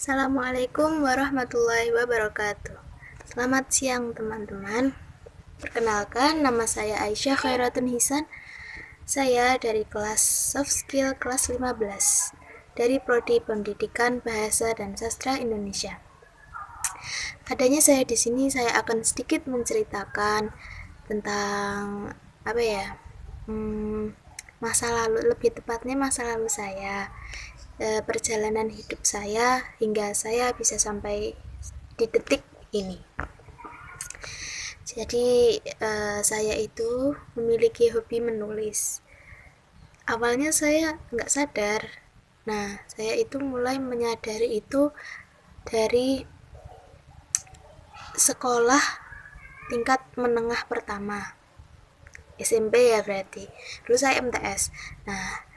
Assalamualaikum warahmatullahi wabarakatuh. Selamat siang teman-teman. Perkenalkan, nama saya Aisyah Khairatun Hisan. Saya dari kelas Soft Skill kelas 15 dari Prodi Pendidikan Bahasa dan Sastra Indonesia. Adanya saya di sini, saya akan sedikit menceritakan tentang masa lalu, lebih tepatnya masa lalu saya, perjalanan hidup saya hingga saya bisa sampai di detik ini. Jadi saya itu memiliki hobi menulis. Awalnya saya nggak sadar. Nah, saya itu mulai menyadari itu dari sekolah tingkat menengah pertama, SMP ya berarti. Dulu saya MTS. Nah,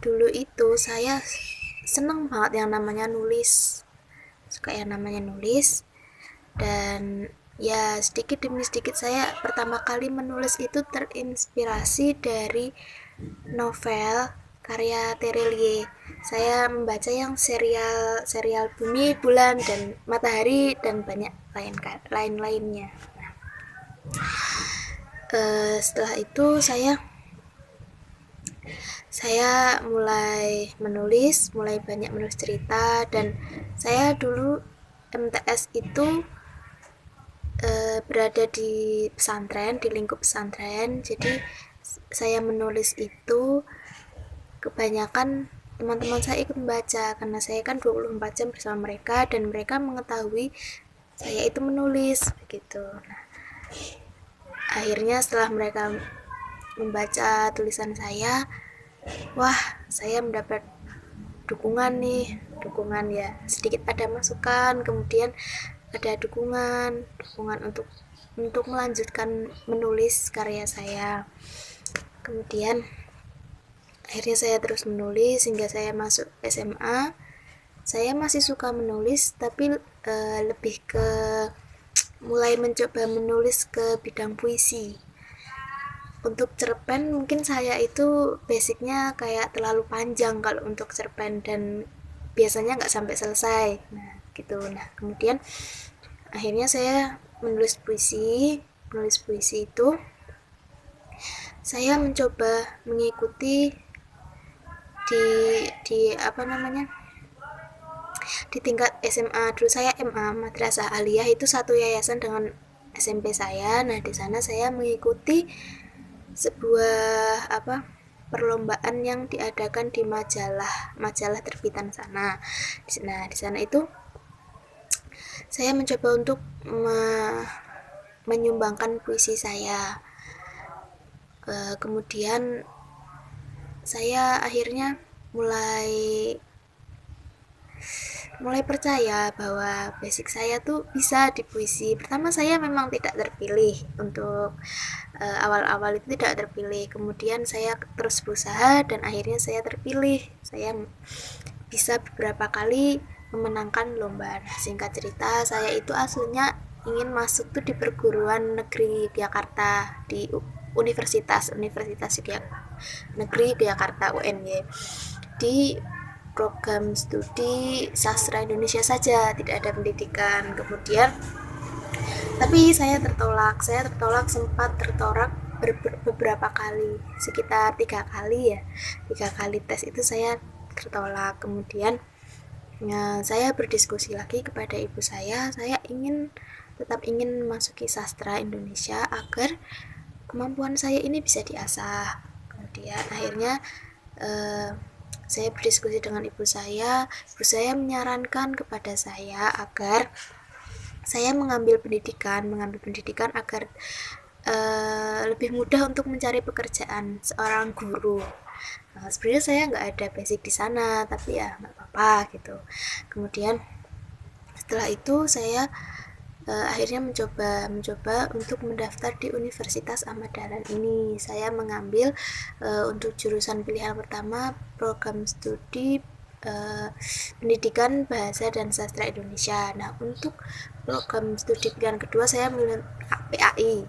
dulu itu saya seneng banget yang namanya nulis, suka yang namanya nulis. Dan ya sedikit demi sedikit saya pertama kali menulis itu terinspirasi dari novel karya Terelie. Saya membaca yang serial Bumi, Bulan, dan Matahari dan banyak lain-lainnya. Setelah itu saya mulai banyak menulis cerita. Dan saya dulu MTS itu berada di pesantren, di lingkup pesantren. Jadi saya menulis itu kebanyakan teman-teman saya ikut membaca, karena saya kan 24 jam bersama mereka dan mereka mengetahui saya itu menulis begitu. Nah, akhirnya setelah mereka membaca tulisan saya, wah, saya mendapat dukungan ya, sedikit ada masukan, kemudian ada dukungan untuk melanjutkan menulis karya saya. Kemudian akhirnya saya terus menulis hingga saya masuk SMA. Saya masih suka menulis, tapi lebih ke mulai mencoba menulis ke bidang puisi. Untuk cerpen mungkin saya itu basicnya kayak terlalu panjang kalau untuk cerpen, dan biasanya nggak sampai selesai. Nah gitu. Nah kemudian akhirnya saya menulis puisi itu saya mencoba mengikuti di tingkat SMA. Dulu saya MA, Madrasah Aliyah, itu satu yayasan dengan SMP saya. Nah di sana saya mengikuti sebuah perlombaan yang diadakan di majalah terbitan sana. Nah di sana itu saya mencoba untuk menyumbangkan puisi saya. Kemudian saya akhirnya mulai percaya bahwa basic saya tuh bisa di puisi. Pertama saya memang tidak terpilih, untuk awal-awal itu tidak terpilih. Kemudian saya terus berusaha dan akhirnya saya terpilih. Saya bisa beberapa kali memenangkan lomba. Singkat cerita, saya itu aslinya ingin masuk tuh di perguruan negeri Yogyakarta, di Universitas Negeri Yogyakarta UNY, di program studi sastra Indonesia saja, tidak ada pendidikan. Kemudian tapi saya tertolak, sempat tertolak beberapa kali, sekitar 3 kali tes itu saya tertolak. Kemudian saya berdiskusi lagi kepada ibu saya tetap ingin masuki sastra Indonesia agar kemampuan saya ini bisa diasah. Kemudian akhirnya saya berdiskusi dengan ibu saya menyarankan kepada saya agar saya mengambil pendidikan agar lebih mudah untuk mencari pekerjaan seorang guru. Nah, sebenarnya saya nggak ada basic di sana, tapi ya nggak apa-apa gitu. Kemudian setelah itu saya akhirnya mencoba untuk mendaftar di Universitas Ahmad Dahlan ini. Saya mengambil untuk jurusan pilihan pertama program studi pendidikan bahasa dan sastra Indonesia. Nah, untuk program studi pilihan kedua saya milih PAI.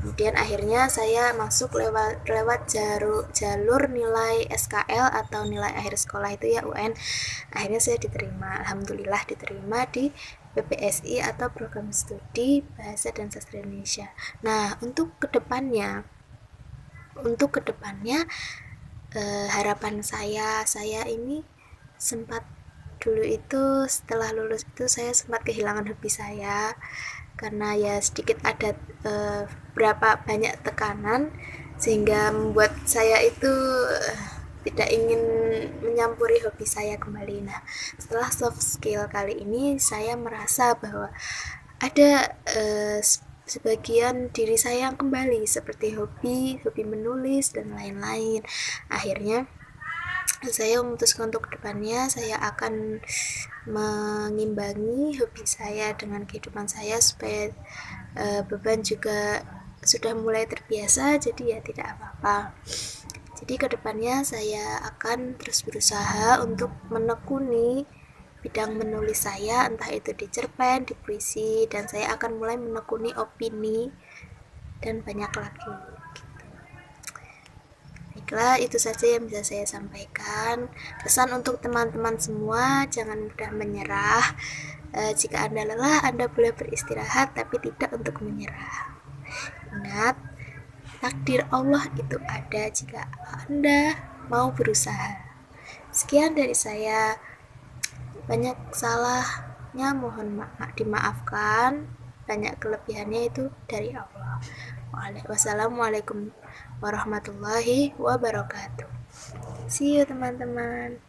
Kemudian akhirnya saya masuk lewat jalur nilai SKL atau nilai akhir sekolah itu ya, UN. Akhirnya saya diterima, alhamdulillah diterima di PPSI atau program studi bahasa dan sastra Indonesia. Nah, untuk kedepannya harapan saya ini sempat dulu itu setelah lulus itu saya sempat kehilangan hobi saya karena ya sedikit ada berapa banyak tekanan sehingga membuat saya itu tidak ingin menyampuri hobi saya kembali. Nah, setelah soft skill kali ini saya merasa bahwa ada sebagian diri saya yang kembali seperti hobi menulis dan lain-lain. Akhirnya saya memutuskan untuk kedepannya saya akan mengimbangi hobi saya dengan kehidupan saya supaya beban juga sudah mulai terbiasa, jadi ya tidak apa-apa. Jadi kedepannya saya akan terus berusaha untuk menekuni bidang menulis saya, entah itu di cerpen, di puisi, dan saya akan mulai menekuni opini dan banyak lagi. Baiklah, itu saja yang bisa saya sampaikan. Pesan untuk teman-teman semua, jangan mudah menyerah. Jika Anda lelah, Anda boleh beristirahat, tapi tidak untuk menyerah. Ingat, takdir Allah itu ada jika Anda mau berusaha. Sekian dari saya. Banyak salahnya mohon dimaafkan, banyak kelebihannya itu dari Allah. Wassalamualaikum warahmatullahi wabarakatuh. See you teman-teman.